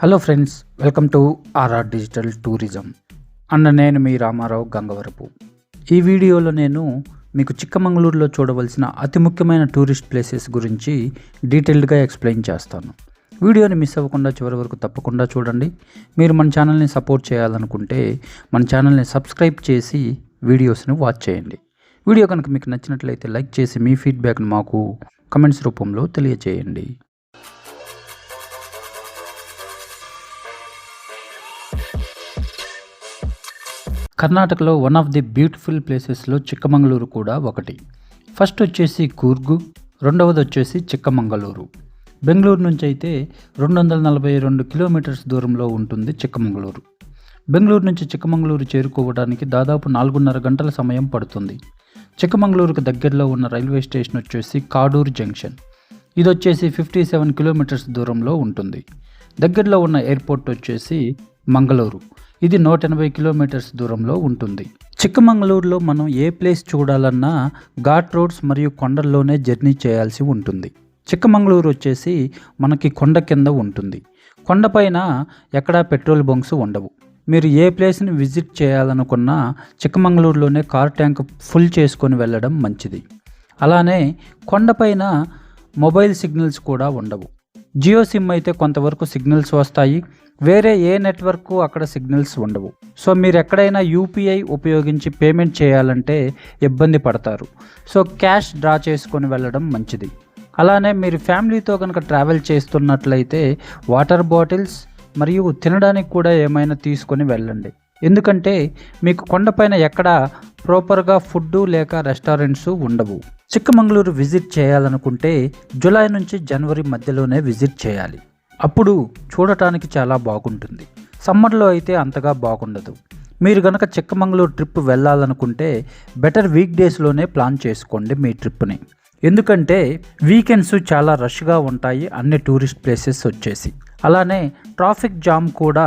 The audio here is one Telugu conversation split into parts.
Hello friends, welcome to RR digital tourism. నేను మీ రామారావు గంగవరపు. ఈ వీడియోలో నేను మీకు చిక్కమంగళూరులో చూడవలసిన అతి ముఖ్యమైన టూరిస్ట్ ప్లేసెస్ గురించి డీటెయిల్డ్గా ఎక్స్ప్లెయిన్ చేస్తాను. వీడియోని మిస్ అవ్వకుండా చివరి వరకు తప్పకుండా చూడండి. మీరు మన ఛానల్ని సపోర్ట్ చేయాలనుకుంటే మన ఛానల్ని సబ్స్క్రైబ్ చేసి వీడియోస్ని వాచ్ చేయండి. వీడియో కనుక మీకు నచ్చినట్లయితే లైక్ చేసి మీ ఫీడ్బ్యాక్ని మాకు కమెంట్స్ రూపంలో తెలియజేయండి. కర్ణాటకలో వన్ ఆఫ్ ది బ్యూటిఫుల్ ప్లేసెస్లో చిక్కమంగళూరు కూడా ఒకటి. ఫస్ట్ వచ్చేసి కూర్గు, రెండవది వచ్చేసి చిక్కమంగళూరు. బెంగళూరు నుంచి అయితే 242 కిలోమీటర్స్ దూరంలో ఉంటుంది చిక్కమంగళూరు. బెంగళూరు నుంచి చిక్కమంగళూరు చేరుకోవడానికి దాదాపు 4.5 గంటల సమయం పడుతుంది. చిక్కమంగళూరుకు దగ్గరలో ఉన్న రైల్వే స్టేషన్ వచ్చేసి కాడూరు జంక్షన్. ఇది వచ్చేసి 57 కిలోమీటర్స్ దూరంలో ఉంటుంది. దగ్గరలో ఉన్న ఎయిర్పోర్ట్ వచ్చేసి మంగళూరు. ఇది 180 కిలోమీటర్స్ దూరంలో ఉంటుంది. చిక్కమంగళూరులో మనం ఏ ప్లేస్ చూడాలన్నా ఘాట్ రోడ్స్ మరియు కొండల్లోనే జర్నీ చేయాల్సి ఉంటుంది. చిక్కమంగళూరు వచ్చేసి మనకి కొండ కింద ఉంటుంది. కొండపైన ఎక్కడా పెట్రోల్ బంక్స్ ఉండవు. మీరు ఏ ప్లేస్ని విజిట్ చేయాలనుకున్నా చిక్కమంగళూరులోనే కార్ ట్యాంక్ ఫుల్ చేసుకొని వెళ్ళడం మంచిది. అలానే కొండపైన మొబైల్ సిగ్నల్స్ కూడా ఉండవు. జియో సిమ్ అయితే కొంతవరకు సిగ్నల్స్ వస్తాయి, వేరే ఏ నెట్వర్క్ అక్కడ సిగ్నల్స్ ఉండవు. సో మీరు ఎక్కడైనా యూపీఐ ఉపయోగించి పేమెంట్ చేయాలంటే ఇబ్బంది పడతారు. సో క్యాష్ డ్రా చేసుకొని వెళ్ళడం మంచిది. అలానే మీరు ఫ్యామిలీతో కనుక ట్రావెల్ చేస్తున్నట్లయితే వాటర్ బాటిల్స్ మరియు తినడానికి కూడా ఏమైనా తీసుకొని వెళ్ళండి. ఎందుకంటే మీకు కొండపైన ఎక్కడ ప్రాపర్గా ఫుడ్ లేక రెస్టారెంట్స్ ఉండవు. చిక్కమంగళూరు విజిట్ చేయాలనుకుంటే జూలై నుంచి జనవరి మధ్యలోనే విజిట్ చేయాలి. అప్పుడు చూడటానికి చాలా బాగుంటుంది. సమ్మర్లో అయితే అంతగా బాగుండదు. మీరు కనుక చిక్కమంగళూరు ట్రిప్ వెళ్ళాలనుకుంటే బెటర్ వీక్ డేస్లోనే ప్లాన్ చేసుకోండి మీ ట్రిప్ని. ఎందుకంటే వీకెండ్స్ చాలా రష్గా ఉంటాయి అన్ని టూరిస్ట్ ప్లేసెస్ వచ్చేసి. అలానే ట్రాఫిక్ జామ్ కూడా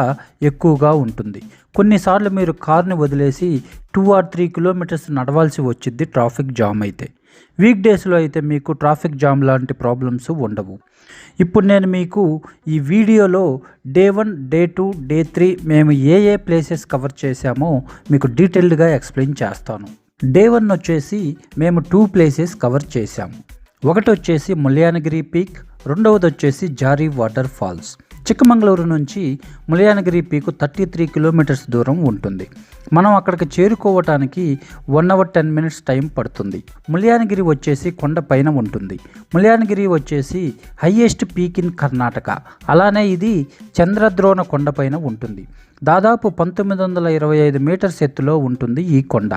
ఎక్కువగా ఉంటుంది. కొన్నిసార్లు మీరు కార్ని వదిలేసి 2 or 3 కిలోమీటర్స్ నడవాల్సి వచ్చింది ట్రాఫిక్ జామ్ అయితే. వీక్ డేస్లో అయితే మీకు ట్రాఫిక్ జామ్ లాంటి ప్రాబ్లమ్స్ ఉండవు. ఇప్పుడు నేను మీకు ఈ వీడియోలో డే 1, డే 2, డే 3 మేము ఏ ప్లేసెస్ కవర్ చేశామో మీకు డీటెయిల్డ్గా ఎక్స్ప్లెయిన్ చేస్తాను. డే 1 వచ్చేసి మేము 2 ప్లేసెస్ కవర్ చేశాము. ఒకటి వచ్చేసి ముల్యానగిరి పీక్, రెండవది వచ్చేసి జారీ వాటర్ ఫాల్స్. చిక్కమంగళూరు నుంచి ముల్యానగిరి పీకు 33 కిలోమీటర్స్ దూరం ఉంటుంది. మనం అక్కడికి చేరుకోవటానికి 1 hour 10 minutes టైం పడుతుంది. ముల్యానగిరి వచ్చేసి కొండ పైన ఉంటుంది. ముల్యానగిరి వచ్చేసి హైయెస్ట్ పీక్ ఇన్ కర్ణాటక. అలానే ఇది చంద్రద్రోణ కొండపైన ఉంటుంది. దాదాపు 1925 మీటర్స్ ఎత్తులో ఉంటుంది ఈ కొండ.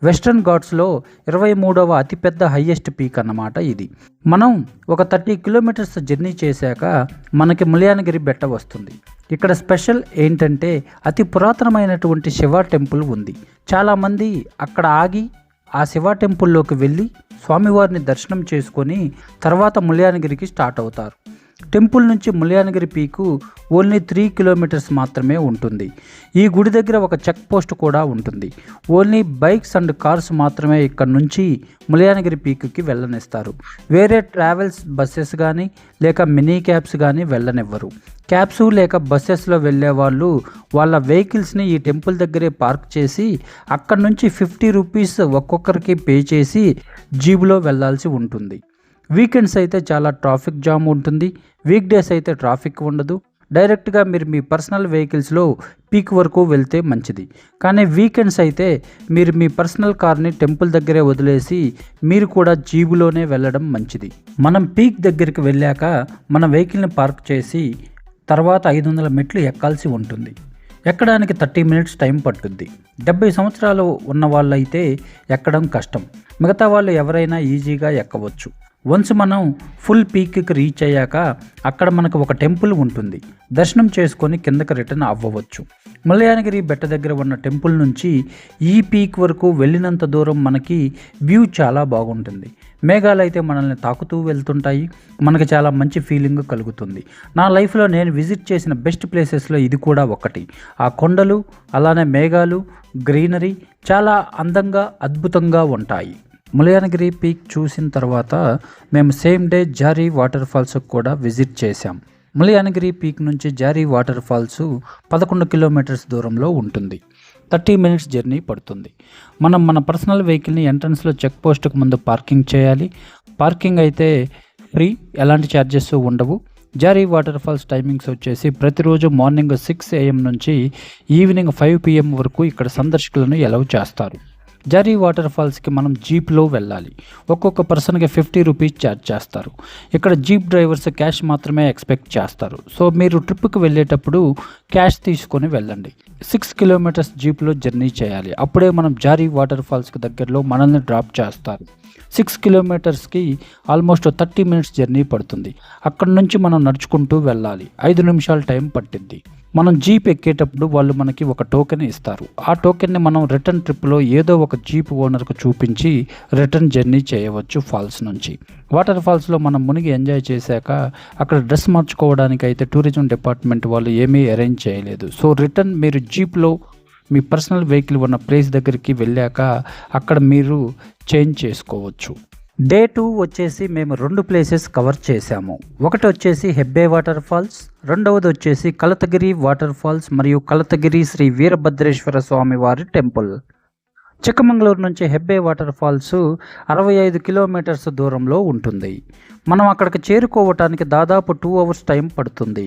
వెస్ట్రన్ ఘాట్స్లో 23వ అతిపెద్ద హైయెస్ట్ పీక్ అన్నమాట ఇది. మనం ఒక 30 కిలోమీటర్స్ జర్నీ చేశాక మనకి ముల్యానగిరి బెట్ట వస్తుంది. ఇక్కడ స్పెషల్ ఏంటంటే అతి పురాతనమైనటువంటి శివ టెంపుల్ ఉంది. చాలామంది అక్కడ ఆగి ఆ శివ టెంపుల్లోకి వెళ్ళి స్వామివారిని దర్శనం చేసుకొని తర్వాత ముల్యానగిరికి స్టార్ట్ అవుతారు. టెంపుల్ నుంచి ముల్యానగిరి పీకు ఓన్లీ 3 కిలోమీటర్స్ మాత్రమే ఉంటుంది. ఈ గుడి దగ్గర ఒక చెక్ పోస్ట్ కూడా ఉంటుంది. ఓన్లీ బైక్స్ అండ్ కార్స్ మాత్రమే ఇక్కడ నుంచి ముల్యానగిరి పీకుకి వెళ్ళనిస్తారు. వేరే ట్రావెల్స్ బస్సెస్ కానీ లేక మినీ క్యాబ్స్ కానీ వెళ్ళనివ్వరు. క్యాబ్స్ లేక బస్సెస్లో వెళ్ళే వాళ్ళు వాళ్ళ వెహికల్స్ని ఈ టెంపుల్ దగ్గరే పార్క్ చేసి అక్కడ నుంచి 50 రూపీస్ ఒక్కొక్కరికి పే చేసి జీబులో వెళ్ళాల్సి ఉంటుంది. వీకెండ్స్ అయితే చాలా ట్రాఫిక్ జామ్ ఉంటుంది. వీక్ డేస్ అయితే ట్రాఫిక్ ఉండదు. డైరెక్ట్గా మీరు మీ పర్సనల్ వెహికల్స్లో పీక్ వరకు వెళ్తే మంచిది. కానీ వీకెండ్స్ అయితే మీరు మీ పర్సనల్ కార్ని టెంపుల్ దగ్గరే వదిలేసి మీరు కూడా జీబులోనే వెళ్ళడం మంచిది. మనం పీక్ దగ్గరికి వెళ్ళాక మన వెహికల్ని పార్క్ చేసి తర్వాత 500 మెట్లు ఎక్కాల్సి ఉంటుంది. ఎక్కడానికి 30 minutes టైం పట్టుద్ది. 70 సంవత్సరాలు ఉన్న వాళ్ళైతే ఎక్కడం కష్టం. మిగతా వాళ్ళు ఎవరైనా ఈజీగా ఎక్కవచ్చు. వన్స్ మనం ఫుల్ పీక్కి రీచ్ అయ్యాక అక్కడ మనకు ఒక టెంపుల్ ఉంటుంది. దర్శనం చేసుకొని కిందకి రిటర్న్ అవ్వవచ్చు. ముల్యానగిరి బెట్ట దగ్గర ఉన్న టెంపుల్ నుంచి ఈ పీక్ వరకు వెళ్ళినంత దూరం మనకి వ్యూ చాలా బాగుంటుంది. మేఘాలు అయితే మనల్ని తాకుతూ వెళ్తుంటాయి. మనకి చాలా మంచి ఫీలింగ్ కలుగుతుంది. నా లైఫ్లో నేను విజిట్ చేసిన బెస్ట్ ప్లేసెస్లో ఇది కూడా ఒకటి. ఆ కొండలు అలానే మేఘాలు గ్రీనరీ చాలా అందంగా అద్భుతంగా ఉంటాయి. ముల్యానగిరి పీక్ చూసిన తర్వాత మేము సేమ్ డే జారీ వాటర్ ఫాల్స్కి కూడా విజిట్ చేశాం. ములయానగిరి పీక్ నుంచి జారీ వాటర్ ఫాల్స్ 11 కిలోమీటర్స్ దూరంలో ఉంటుంది. 30 మినిట్స్ జర్నీ పడుతుంది. మనం మన పర్సనల్ వెహికల్ని ఎంట్రన్స్లో చెక్ పోస్ట్కి ముందు పార్కింగ్ చేయాలి. పార్కింగ్ అయితే ఫ్రీ, ఎలాంటి ఛార్జెస్ ఉండవు. జారీ వాటర్ ఫాల్స్ టైమింగ్స్ వచ్చేసి ప్రతిరోజు మార్నింగ్ 6 AM నుంచి ఈవినింగ్ 5 PM వరకు ఇక్కడ సందర్శకులను ఎలవ్ చేస్తారు. జారీ వాటర్ ఫాల్స్కి మనం జీప్లో వెళ్ళాలి. ఒక్కొక్క పర్సన్కి 50 రూపీస్ ఛార్జ్ చేస్తారు. ఇక్కడ జీప్ డ్రైవర్స్ క్యాష్ మాత్రమే ఎక్స్పెక్ట్ చేస్తారు. సో మీరు ట్రిప్కి వెళ్ళేటప్పుడు క్యాష్ తీసుకొని వెళ్ళండి. 6 కిలోమీటర్స్ జీప్లో జర్నీ చేయాలి. అప్పుడే మనం జారీ వాటర్ ఫాల్స్కి దగ్గరలో మనల్ని డ్రాప్ చేస్తారు. 6 కిలోమీటర్స్కి ఆల్మోస్ట్ 30 మినిట్స్ జర్నీ పడుతుంది. అక్కడ నుంచి మనం నడుచుకుంటూ వెళ్ళాలి. 5 నిమిషాలు టైం పట్టింది. మనం జీప్ ఎక్కేటప్పుడు వాళ్ళు మనకి ఒక టోకెన్ ఇస్తారు. ఆ టోకెన్ని మనం రిటర్న్ ట్రిప్లో ఏదో ఒక జీప్ ఓనర్కు చూపించి రిటర్న్ జర్నీ చేయవచ్చు ఫాల్స్ నుంచి. వాటర్ ఫాల్స్లో మనం మునిగి ఎంజాయ్ చేశాక అక్కడ డ్రెస్ మార్చుకోవడానికి అయితే టూరిజం డిపార్ట్మెంట్ వాళ్ళు ఏమీ అరేంజ్ చేయలేదు. సో రిటర్న్ మీరు జీప్లో మీ పర్సనల్ వెహికల్ ఉన్న ప్లేస్ దగ్గరికి వెళ్ళాక అక్కడ మీరు చేంజ్ చేసుకోవచ్చు. డే 2 వచ్చేసి మేము 2 ప్లేసెస్ కవర్ చేశాము. ఒకటి వచ్చేసి హెబ్బే వాటర్ ఫాల్స్, రెండవది వచ్చేసి కలతగిరి వాటర్ ఫాల్స్ మరియు కలతగిరి శ్రీ వీరభద్రేశ్వర స్వామి వారి టెంపుల్. చిక్కమంగళూరు నుంచి హెబ్బే వాటర్ ఫాల్స్ 65 కిలోమీటర్స్ దూరంలో ఉంటుంది. మనం అక్కడికి చేరుకోవటానికి దాదాపు 2 అవర్స్ టైం పడుతుంది.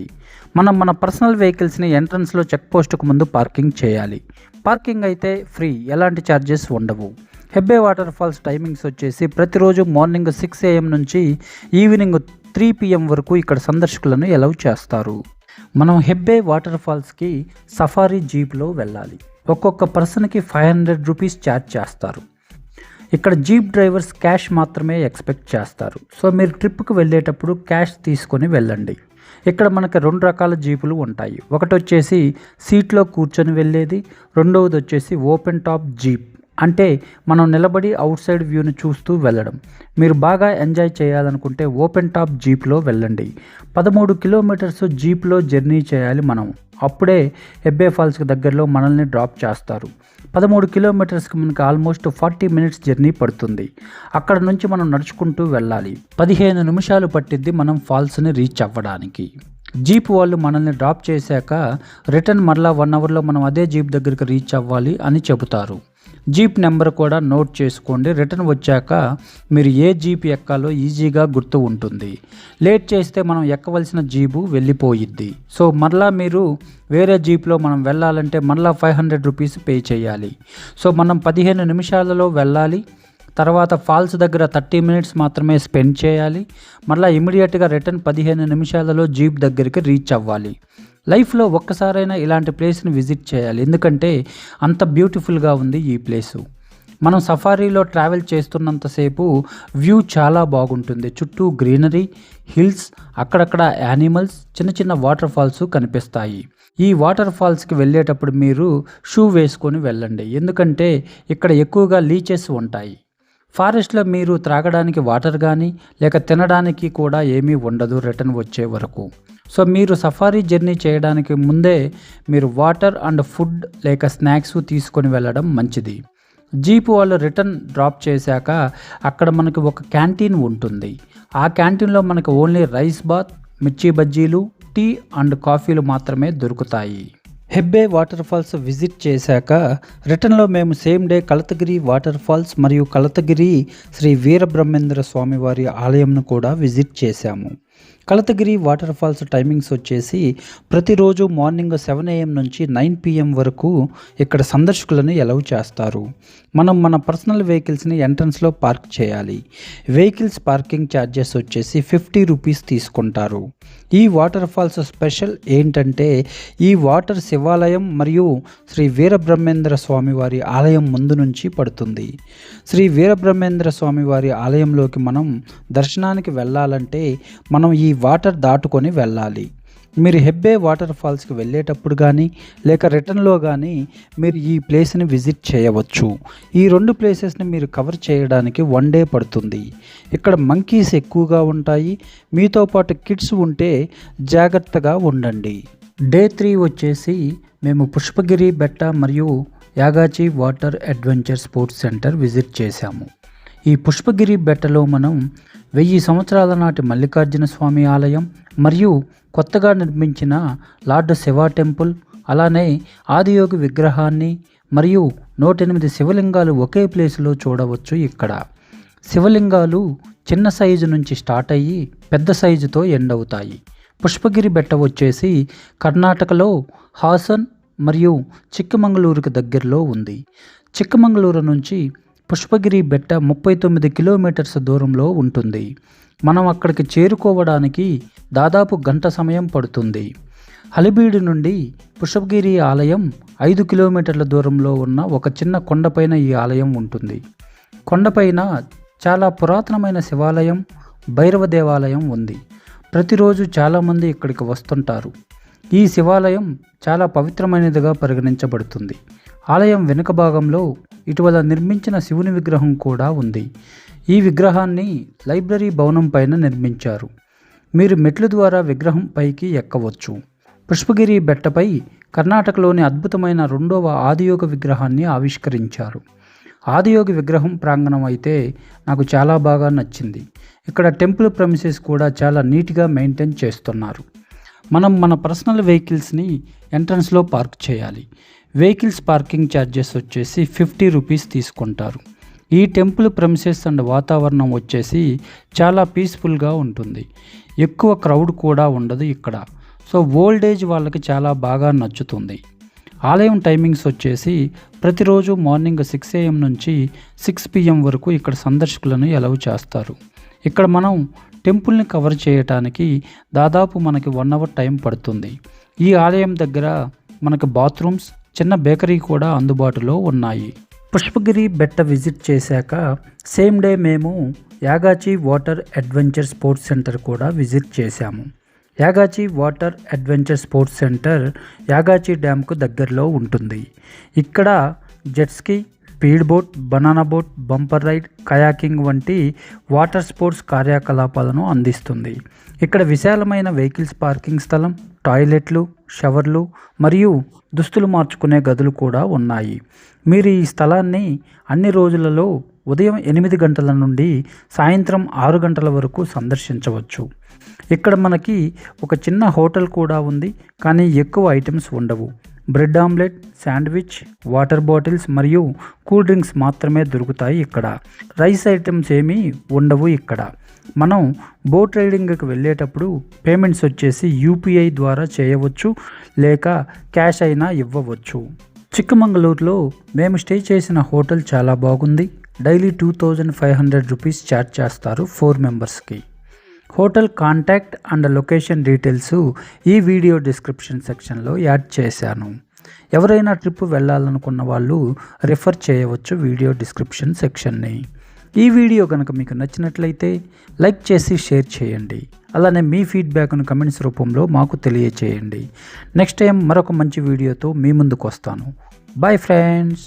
మనం మన పర్సనల్ వెహికల్స్ని ఎంట్రన్స్లో చెక్ పోస్ట్కు ముందు పార్కింగ్ చేయాలి. పార్కింగ్ అయితే ఫ్రీ, ఎలాంటి ఛార్జెస్ ఉండవు. హెబ్బే వాటర్ ఫాల్స్ టైమింగ్స్ వచ్చేసి ప్రతిరోజు మార్నింగ్ 6 AM నుంచి ఈవినింగ్ 3 PM వరకు ఇక్కడ సందర్శకులను ఎలవ్ చేస్తారు. మనం హెబ్బే వాటర్ ఫాల్స్కి సఫారీ జీప్లో వెళ్ళాలి. ఒక్కొక్క పర్సన్కి 500 రూపీస్ ఛార్జ్ చేస్తారు. ఇక్కడ జీప్ డ్రైవర్స్ క్యాష్ మాత్రమే ఎక్స్పెక్ట్ చేస్తారు. సో మీరు ట్రిప్కి వెళ్ళేటప్పుడు క్యాష్ తీసుకొని వెళ్ళండి. ఇక్కడ మనకి 2 రకాల జీపులు ఉంటాయి. ఒకటి వచ్చేసి సీట్లో కూర్చొని వెళ్ళేది, రెండవది వచ్చేసి ఓపెన్ టాప్ జీప్, అంటే మనం నిలబడి అవుట్ సైడ్ వ్యూని చూస్తూ వెళ్ళడం. మీరు బాగా ఎంజాయ్ చేయాలనుకుంటే ఓపెన్ టాప్ జీప్లో వెళ్ళండి. 13 కిలోమీటర్స్ జీప్లో జర్నీ చేయాలి మనం. అప్పుడే హెబ్బే ఫాల్స్కి దగ్గరలో మనల్ని డ్రాప్ చేస్తారు. 13 కిలోమీటర్స్కి మనకి ఆల్మోస్ట్ 40 మినిట్స్ జర్నీ పడుతుంది. అక్కడ నుంచి మనం నడుచుకుంటూ వెళ్ళాలి. 15 నిమిషాలు పట్టిద్ది మనం ఫాల్స్ని రీచ్ అవ్వడానికి. జీప్ వాళ్ళు మనల్ని డ్రాప్ చేశాక రిటర్న్ మరలా 1 అవర్లో మనం అదే జీప్ దగ్గరికి రీచ్ అవ్వాలి అని చెబుతారు. జీప్ నెంబర్ కూడా నోట్ చేసుకోండి. రిటర్న్ వచ్చాక మీరు ఏ జీప్ ఎక్కాలో ఈజీగా గుర్తు ఉంటుంది. లేట్ చేస్తే మనం ఎక్కవలసిన జీపు వెళ్ళిపోయిద్ది. సో మరలా మీరు వేరే జీప్లో మనం వెళ్ళాలంటే మరలా 500 రూపీస్ పే చేయాలి. సో మనం 15 నిమిషాలలో వెళ్ళాలి. తర్వాత ఫాల్స్ దగ్గర 30 మినిట్స్ మాత్రమే స్పెండ్ చేయాలి. మరలా ఇమీడియట్గా రిటర్న్ 15 నిమిషాలలో జీప్ దగ్గరికి రీచ్ అవ్వాలి. లైఫ్లో ఒక్కసారైనా ఇలాంటి ప్లేస్ని విజిట్ చేయాలి. ఎందుకంటే అంత బ్యూటిఫుల్గా ఉంది ఈ ప్లేసు. మనం సఫారీలో ట్రావెల్ చేస్తున్నంతసేపు వ్యూ చాలా బాగుంటుంది. చుట్టూ గ్రీనరీ, హిల్స్, అక్కడక్కడ యానిమల్స్, చిన్న చిన్న వాటర్ ఫాల్స్ కనిపిస్తాయి. ఈ వాటర్ ఫాల్స్కి వెళ్ళేటప్పుడు మీరు షూ వేసుకొని వెళ్ళండి. ఎందుకంటే ఇక్కడ ఎక్కువగా లీచెస్ ఉంటాయి. ఫారెస్ట్లో మీరు త్రాగడానికి వాటర్ కానీ లేక తినడానికి కూడా ఏమీ ఉండదు రిటర్న్ వచ్చే వరకు. సో మీరు సఫారీ జర్నీ చేయడానికి ముందే మీరు వాటర్ అండ్ ఫుడ్ లేక స్నాక్స్ తీసుకొని వెళ్ళడం మంచిది. జీప్ వాళ్ళు రిటర్న్ డ్రాప్ చేశాక అక్కడ మనకి ఒక క్యాంటీన్ ఉంటుంది. ఆ క్యాంటీన్లో మనకి ఓన్లీ రైస్ బాత్, మిర్చి బజ్జీలు, టీ అండ్ కాఫీలు మాత్రమే దొరుకుతాయి. హెబ్బే వాటర్ ఫాల్స్ విజిట్ చేశాక రిటర్న్లో మేము సేమ్ డే కలతగిరి వాటర్ ఫాల్స్ మరియు కలతగిరి శ్రీ వీరబ్రహ్మేంద్ర స్వామి వారి ఆలయంను కూడా విజిట్ చేశాము. కలతగిరి వాటర్ ఫాల్స్ టైమింగ్స్ వచ్చేసి ప్రతిరోజు మార్నింగ్ 7 AM నుంచి 9 PM వరకు ఇక్కడ సందర్శకులను ఎలవ్ చేస్తారు. మనం మన పర్సనల్ వెహికల్స్ని ఎంట్రన్స్లో పార్క్ చేయాలి. వెహికల్స్ పార్కింగ్ ఛార్జెస్ వచ్చేసి 50 రూపీస్ తీసుకుంటారు. ఈ వాటర్ ఫాల్స్ స్పెషల్ ఏంటంటే ఈ వాటర్ శివాలయం మరియు శ్రీ వీరబ్రహ్మేంద్ర స్వామి వారి ఆలయం ముందు నుంచి పడుతుంది. శ్రీ వీరబ్రహ్మేంద్ర స్వామి వారి ఆలయంలోకి మనం దర్శనానికి వెళ్ళాలంటే మనం ఈ వాటర్ దాటుకొని వెళ్ళాలి. మీరు హెబ్బే వాటర్ ఫాల్స్కి వెళ్ళేటప్పుడు కానీ లేక రిటర్న్లో కానీ మీరు ఈ ప్లేస్ని విజిట్ చేయవచ్చు. ఈ 2 ప్లేసెస్ని మీరు కవర్ చేయడానికి 1 డే పడుతుంది. ఇక్కడ మంకీస్ ఎక్కువగా ఉంటాయి. మీతో పాటు కిడ్స్ ఉంటే జాగ్రత్తగా ఉండండి. డే 3 వచ్చేసి మేము పుష్పగిరి బెట్ట మరియు Yagachi water adventure sports centre visit చేశాము. ఈ పుష్పగిరి బెట్టలో మనం 1000 సంవత్సరాల నాటి మల్లికార్జున స్వామి ఆలయం మరియు కొత్తగా నిర్మించిన లార్డ్ శివ టెంపుల్, అలానే ఆదియోగి విగ్రహాన్ని మరియు 108 శివలింగాలు ఒకే ప్లేస్లో చూడవచ్చు. ఇక్కడ శివలింగాలు చిన్న సైజు నుంచి స్టార్ట్ అయ్యి పెద్ద సైజుతో ఎండ్ అవుతాయి. పుష్పగిరి బెట్ట వచ్చేసి కర్ణాటకలో హాసన్ మరియు చిక్కమంగళూరుకి దగ్గరలో ఉంది. చిక్కమంగళూరు నుంచి పుష్పగిరి బెట్ట 39 కిలోమీటర్స్ దూరంలో ఉంటుంది. మనం అక్కడికి చేరుకోవడానికి దాదాపు గంట సమయం పడుతుంది. హలిబీడు నుండి పుష్పగిరి ఆలయం 5 కిలోమీటర్ల దూరంలో ఉన్న ఒక చిన్న కొండపైన ఈ ఆలయం ఉంటుంది. కొండపైన చాలా పురాతనమైన శివాలయం, భైరవ దేవాలయం ఉంది. ప్రతిరోజు చాలామంది ఇక్కడికి వస్తుంటారు. ఈ శివాలయం చాలా పవిత్రమైనదిగా పరిగణించబడుతుంది. ఆలయం వెనుక భాగంలో ఇటీవల నిర్మించిన శివుని విగ్రహం కూడా ఉంది. ఈ విగ్రహాన్ని లైబ్రరీ భవనం పైన నిర్మించారు. మీరు మెట్ల ద్వారా విగ్రహం పైకి ఎక్కవచ్చు. పుష్పగిరి బెట్టపై కర్ణాటకలోని అద్భుతమైన 2వ ఆదియోగ విగ్రహాన్ని ఆవిష్కరించారు. ఆదియోగి విగ్రహం ప్రాంగణం అయితే నాకు చాలా బాగా నచ్చింది. ఇక్కడ టెంపుల్ ప్రెమిసెస్ కూడా చాలా నీట్గా మెయింటైన్ చేస్తున్నారు. మనం మన పర్సనల్ వెహికల్స్ని ఎంట్రన్స్లో పార్క్ చేయాలి. వెహికల్స్ పార్కింగ్ ఛార్జెస్ వచ్చేసి 50 రూపీస్ తీసుకుంటారు. ఈ టెంపుల్ ప్రెమిసెస్ అండ్ వాతావరణం వచ్చేసి చాలా పీస్ఫుల్గా ఉంటుంది. ఎక్కువ క్రౌడ్ కూడా ఉండదు ఇక్కడ. సో ఓల్డ్ ఏజ్ వాళ్ళకి చాలా బాగా నచ్చుతుంది. ఆలయం టైమింగ్స్ వచ్చేసి ప్రతిరోజు మార్నింగ్ 6 AM నుంచి 6 PM వరకు ఇక్కడ సందర్శకులను అలౌ చేస్తారు. ఇక్కడ మనం టెంపుల్ని కవర్ చేయడానికి దాదాపు మనకి 1 అవర్ టైం పడుతుంది. ఈ ఆలయం దగ్గర మనకి బాత్రూమ్స్, చిన్న బేకరీ కూడా అందుబాటులో ఉన్నాయి. పుష్పగిరి బెట్ట విజిట్ చేశాక సేమ్ డే మేము Yagachi water adventure sports centre కూడా విజిట్ చేశాము. Yagachi water adventure sports centre Yagachi డ్యామ్కు దగ్గరలో ఉంటుంది. ఇక్కడ jet ski, speed boat, banana boat, bumper ride, kayaking వంటి వాటర్ స్పోర్ట్స్ కార్యకలాపాలను అందిస్తుంది. ఇక్కడ విశాలమైన వెహికల్స్ పార్కింగ్ స్థలం, టాయిలెట్లు, షవర్లు మరియు దుస్తులు మార్చుకునే గదులు కూడా ఉన్నాయి. మీరు ఈ స్థలాన్ని అన్ని రోజులలో ఉదయం 8 గంటల నుండి సాయంత్రం 6 గంటల వరకు సందర్శించవచ్చు. ఇక్కడ మనకి ఒక చిన్న హోటల్ కూడా ఉంది, కానీ ఎక్కువ ఐటమ్స్ ఉండవు. Bread omelette, sandwich, water bottles మరియు కూల్ డ్రింక్స్ మాత్రమే దొరుకుతాయి. ఇక్కడ రైస్ ఐటమ్స్ ఏమీ ఉండవు. ఇక్కడ మనం బోట్ రైడింగ్కి వెళ్ళేటప్పుడు పేమెంట్స్ వచ్చేసి UPI ద్వారా చేయవచ్చు, లేక క్యాష్ అయినా ఇవ్వవచ్చు. చిక్కమంగళూరులో మేము స్టే చేసిన హోటల్ చాలా బాగుంది. డైలీ 2500 రూపీస్ ఛార్జ్ చేస్తారు 4 మెంబర్స్కి. Hotel contact and location details ఈ వీడియో డిస్క్రిప్షన్ సెక్షన్లో యాడ్ చేశాను. ఎవరైనా ట్రిప్ వెళ్ళాలనుకున్న వాళ్ళు రిఫర్ చేయవచ్చు వీడియో డిస్క్రిప్షన్ సెక్షన్ని. ఈ వీడియో కనుక మీకు నచ్చినట్లయితే లైక్ చేసి షేర్ చేయండి. అలానే మీ ఫీడ్బ్యాక్ను కమెంట్స్ రూపంలో మాకు తెలియచేయండి. నెక్స్ట్ టైం మరొక మంచి వీడియోతో మీ ముందుకు వస్తాను. Bye friends.